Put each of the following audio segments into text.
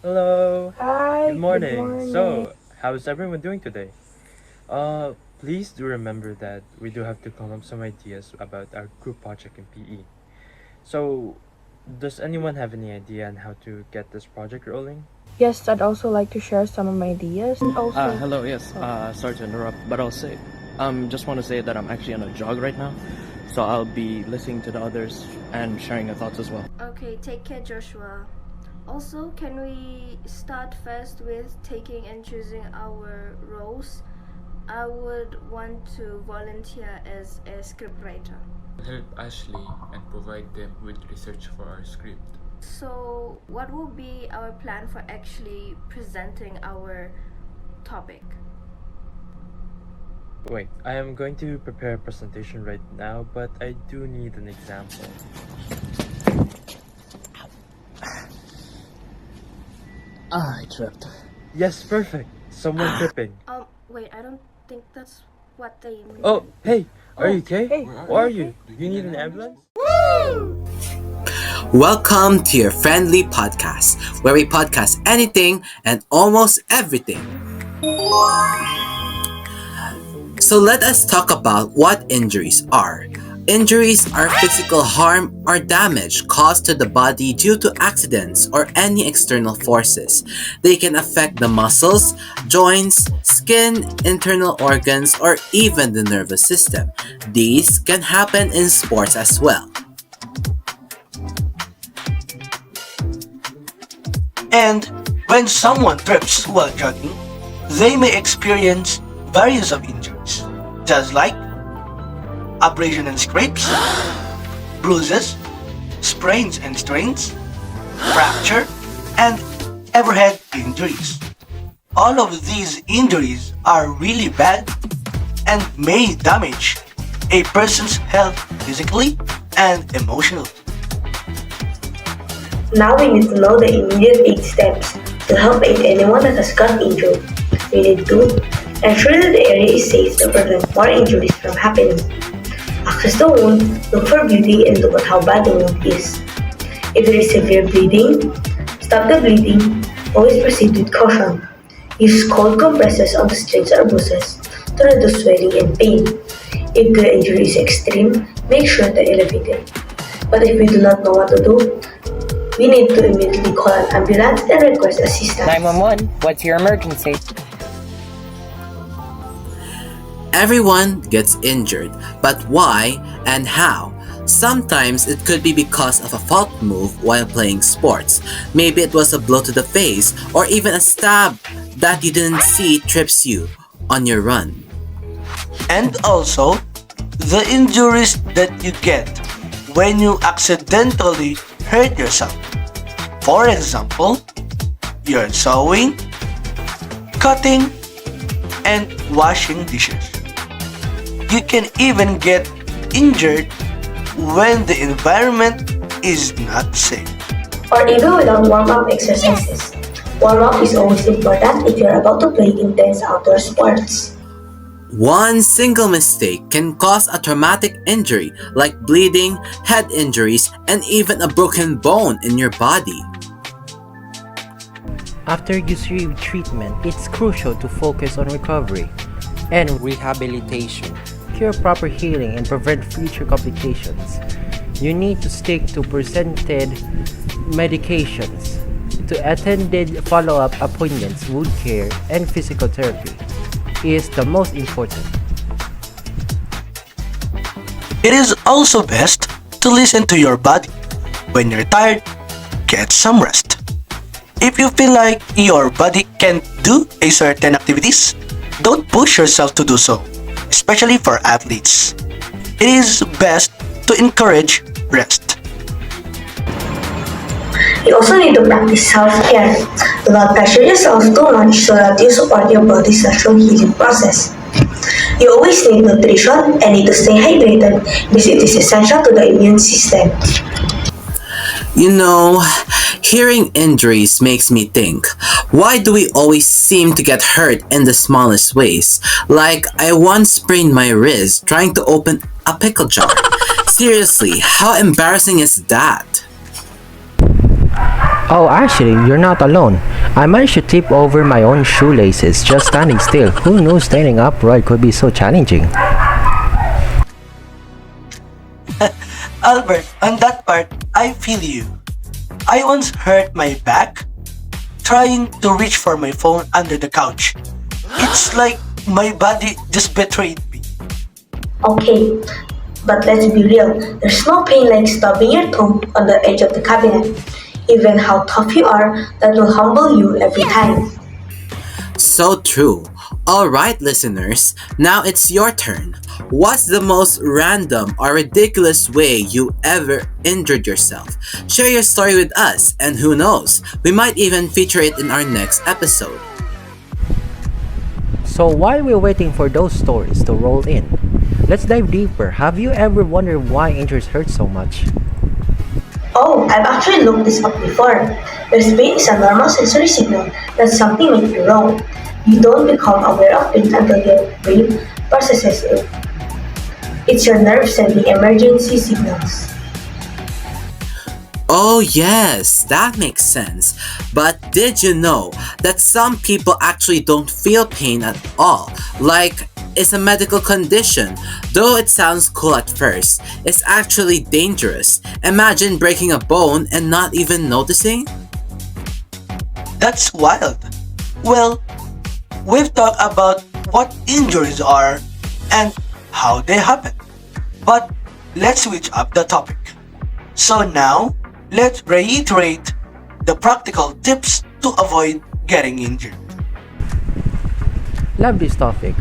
Hello. Hi, Good good morning. morning. How's everyone doing today? Please do remember that we do have to come up some ideas about our group project in PE. So, does anyone have any idea on how to get this project rolling? Yes, I'd also like to share some of my ideas and also, Hello, yes. oh, Sorry to interrupt, but just want to say that I'm actually on a jog right now, so I'll be listening to the others and sharing their thoughts as well. Okay, take care, Joshua. Also, can we start first with taking and choosing our roles? I would want to volunteer as a scriptwriter. Help Ashley and provide them with research for our script. So, what will be our plan for actually presenting our topic? Wait, I am going to prepare a presentation right now, but I do need an example. I tripped. Yes, perfect. Someone tripping. Wait, I don't think that's what they mean. Oh, hey, are you okay? hey, Where are you? Do you need an ambulance? Welcome to your friendly podcast, where we podcast anything and almost everything. So let us talk about what injuries are. Injuries are physical harm or damage caused to the body due to accidents or any external forces. They can affect the muscles, joints, skin, internal organs, or even the nervous system. These can happen in sports as well. And when someone trips while jogging, they may experience various of injuries, just like abrasion and scrapes, bruises, sprains and strains, fracture, and overhead injuries. All of these injuries are really bad and may damage a person's health physically and emotionally. Now we need to know the immediate 8 steps to help aid anyone that has got injured. We need to ensure that the area is safe to prevent more injuries from happening. Access the wound, look for bleeding, and look at how bad the wound is. If there is severe bleeding, stop the bleeding. Always proceed with caution. Use cold compresses on the strains or bruises to reduce swelling and pain. If the injury is extreme, make sure to elevate it. But if we do not know what to do, we need to immediately call an ambulance and request assistance. 911, what's your emergency? Everyone gets injured, but why and how? Sometimes it could be because of a fault move while playing sports. Maybe it was a blow to the face or even a stab that you didn't see trips you on your run. And also, the injuries that you get when you accidentally hurt yourself. For example, you're sewing, cutting, and washing dishes. You can even get injured when the environment is not safe. Or even without warm-up exercises. Warm-up is always important if you're about to play intense outdoor sports. One single mistake can cause a traumatic injury like bleeding, head injuries, and even a broken bone in your body. After you receive treatment, it's crucial to focus on recovery and Rehabilitation. cure proper healing and prevent future complications. You need to stick to presented medications, to attended follow-up appointments, wound care, and physical therapy is the most important. It is also best to listen to your body. When you're tired, get some rest. If you feel like your body can't do a certain activities, don't push yourself to do so, especially for athletes. It is best to encourage rest. You also need to practice self-care. Do not pressure yourself too much so that you support your body's natural healing process. You always need nutrition and need to stay hydrated because it is essential to the immune system. You know, hearing injuries makes me think, why do we always seem to get hurt in the smallest ways? Like, I once sprained my wrist trying to open a pickle jar. Seriously, how embarrassing is that? Oh, actually, you're not alone. I managed to trip over my own shoelaces just standing still. Who knew standing upright could be so challenging? Albert, on that part, I feel you. I once hurt my back trying to reach for my phone under the couch. It's like my body just betrayed me. Okay, but let's be real. There's no pain like stubbing your toe on the edge of the cabinet. Even how tough you are, that will humble you every time. So true. Alright, listeners, now it's your turn. What's the most random or ridiculous way you ever injured yourself? Share your story with us, and who knows, we might even feature it in our next episode. So while we're waiting for those stories to roll in, let's dive deeper. Have you ever wondered why injuries hurt so much? Oh, I've actually looked this up before. There's pain is a normal sensory signal that something might be wrong. You don't become aware of pain until your brain processes it. It's your nerves sending emergency signals. Oh yes, that makes sense. But did you know that some people actually don't feel pain at all? Like, it's a medical condition. Though it sounds cool at first, it's actually dangerous. Imagine breaking a bone and not even noticing. That's wild. Well, we've talked about what injuries are and how they happen. But let's switch up the topic. So now, let's reiterate the practical tips to avoid getting injured. Love this topic.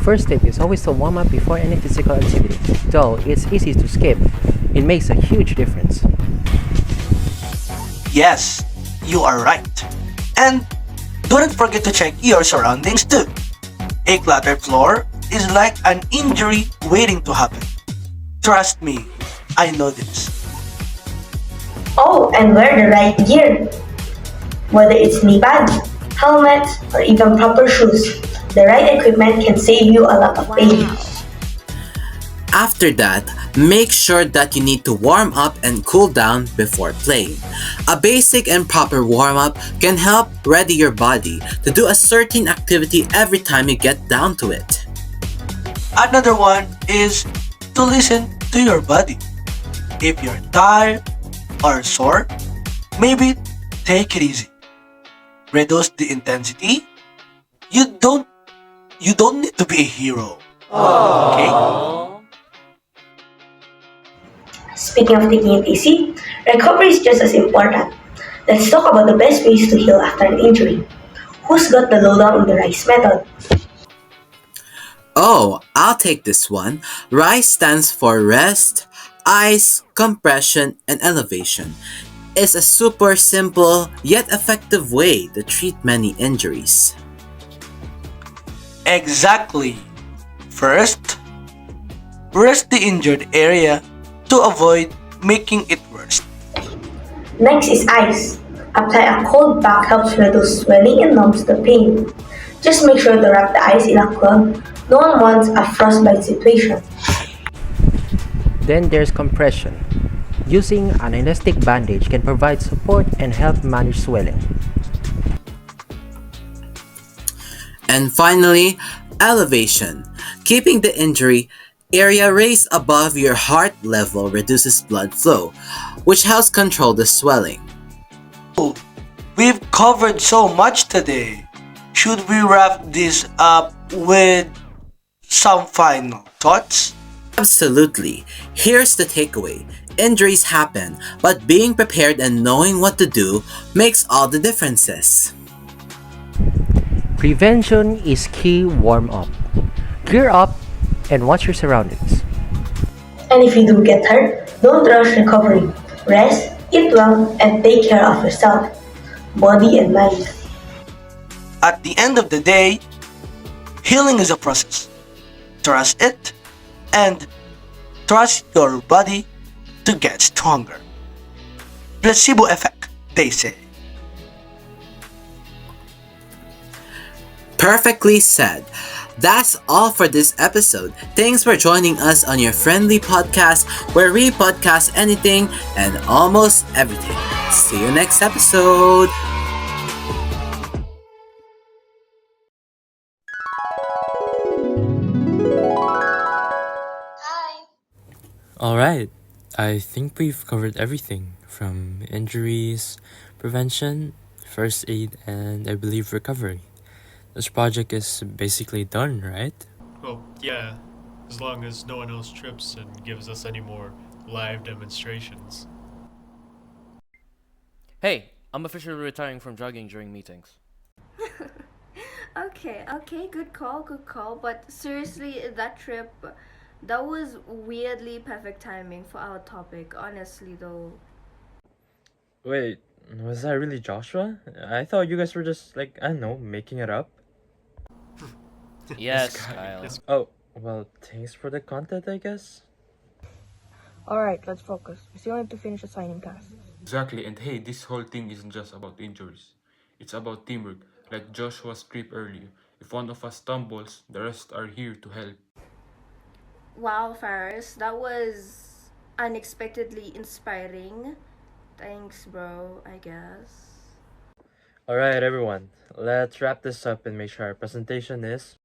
First tip is always to warm up before any physical activity. Though it's easy to skip, it makes a huge difference. Yes, you are right. And don't forget to check your surroundings too. A cluttered floor is like an injury waiting to happen. Trust me, I know this. Oh, and wear the right gear. Whether it's knee pads, helmets, or even proper shoes, the right equipment can save you a lot of pain. After that, make sure that you need to warm up and cool down before playing. A basic and proper warm-up can help ready your body to do a certain activity every time you get down to it. Another one is to listen to your body. If you're tired or sore, maybe take it easy. Reduce the intensity. You don't need to be a hero. Okay? Speaking of taking it easy, recovery is just as important. Let's talk about the best ways to heal after an injury. Who's got the lowdown on the RISE method? Oh, I'll take this one. RISE stands for rest, ice, compression, and elevation. It's a super simple yet effective way to treat many injuries. Exactly. First, rest the injured area to avoid making it worse. Next is ice. Apply a cold pack helps reduce swelling and numbs the pain. Just make sure to wrap the ice in a cloth. No one wants a frostbite situation. Then there's compression. Using an elastic bandage can provide support and help manage swelling. And finally, elevation. Keeping the injury area raised above your heart level reduces blood flow, which helps control the swelling. Oh, we've covered so much today. Should we wrap this up with some final thoughts? Absolutely. Here's the takeaway. Injuries happen, but being prepared and knowing what to do makes all the differences. Prevention is key. Warm up. Gear up and watch your surroundings. And if you do get hurt, don't rush recovery. Rest, eat well, and take care of yourself, body and mind. At the end of the day, healing is a process. Trust it and trust your body to get stronger. Placebo effect, they say. Perfectly said. That's all for this episode. Thanks for joining us on your friendly podcast where we podcast anything and almost everything. See you next episode! Alright, I think we've covered everything from injuries, prevention, first aid, and I believe recovery. This project is basically done, right? Well, yeah, as long as no one else trips and gives us any more live demonstrations. Hey, I'm officially retiring from jogging during meetings. Okay, good call. But seriously, that trip, that was weirdly perfect timing for our topic, honestly, though. Wait, was that really Joshua? I thought you guys were just, like, I don't know, making it up. Yes, This guy, Kyle. this- Oh, well, thanks for the content, I guess. Alright, let's focus. We still need to finish assigning tasks. Exactly, and hey, this whole thing isn't just about injuries. It's about teamwork, like Joshua's trip earlier. If one of us stumbles, the rest are here to help. Wow, Faris, that was unexpectedly inspiring. Thanks, bro, I guess. Alright, everyone, let's wrap this up and make sure our presentation is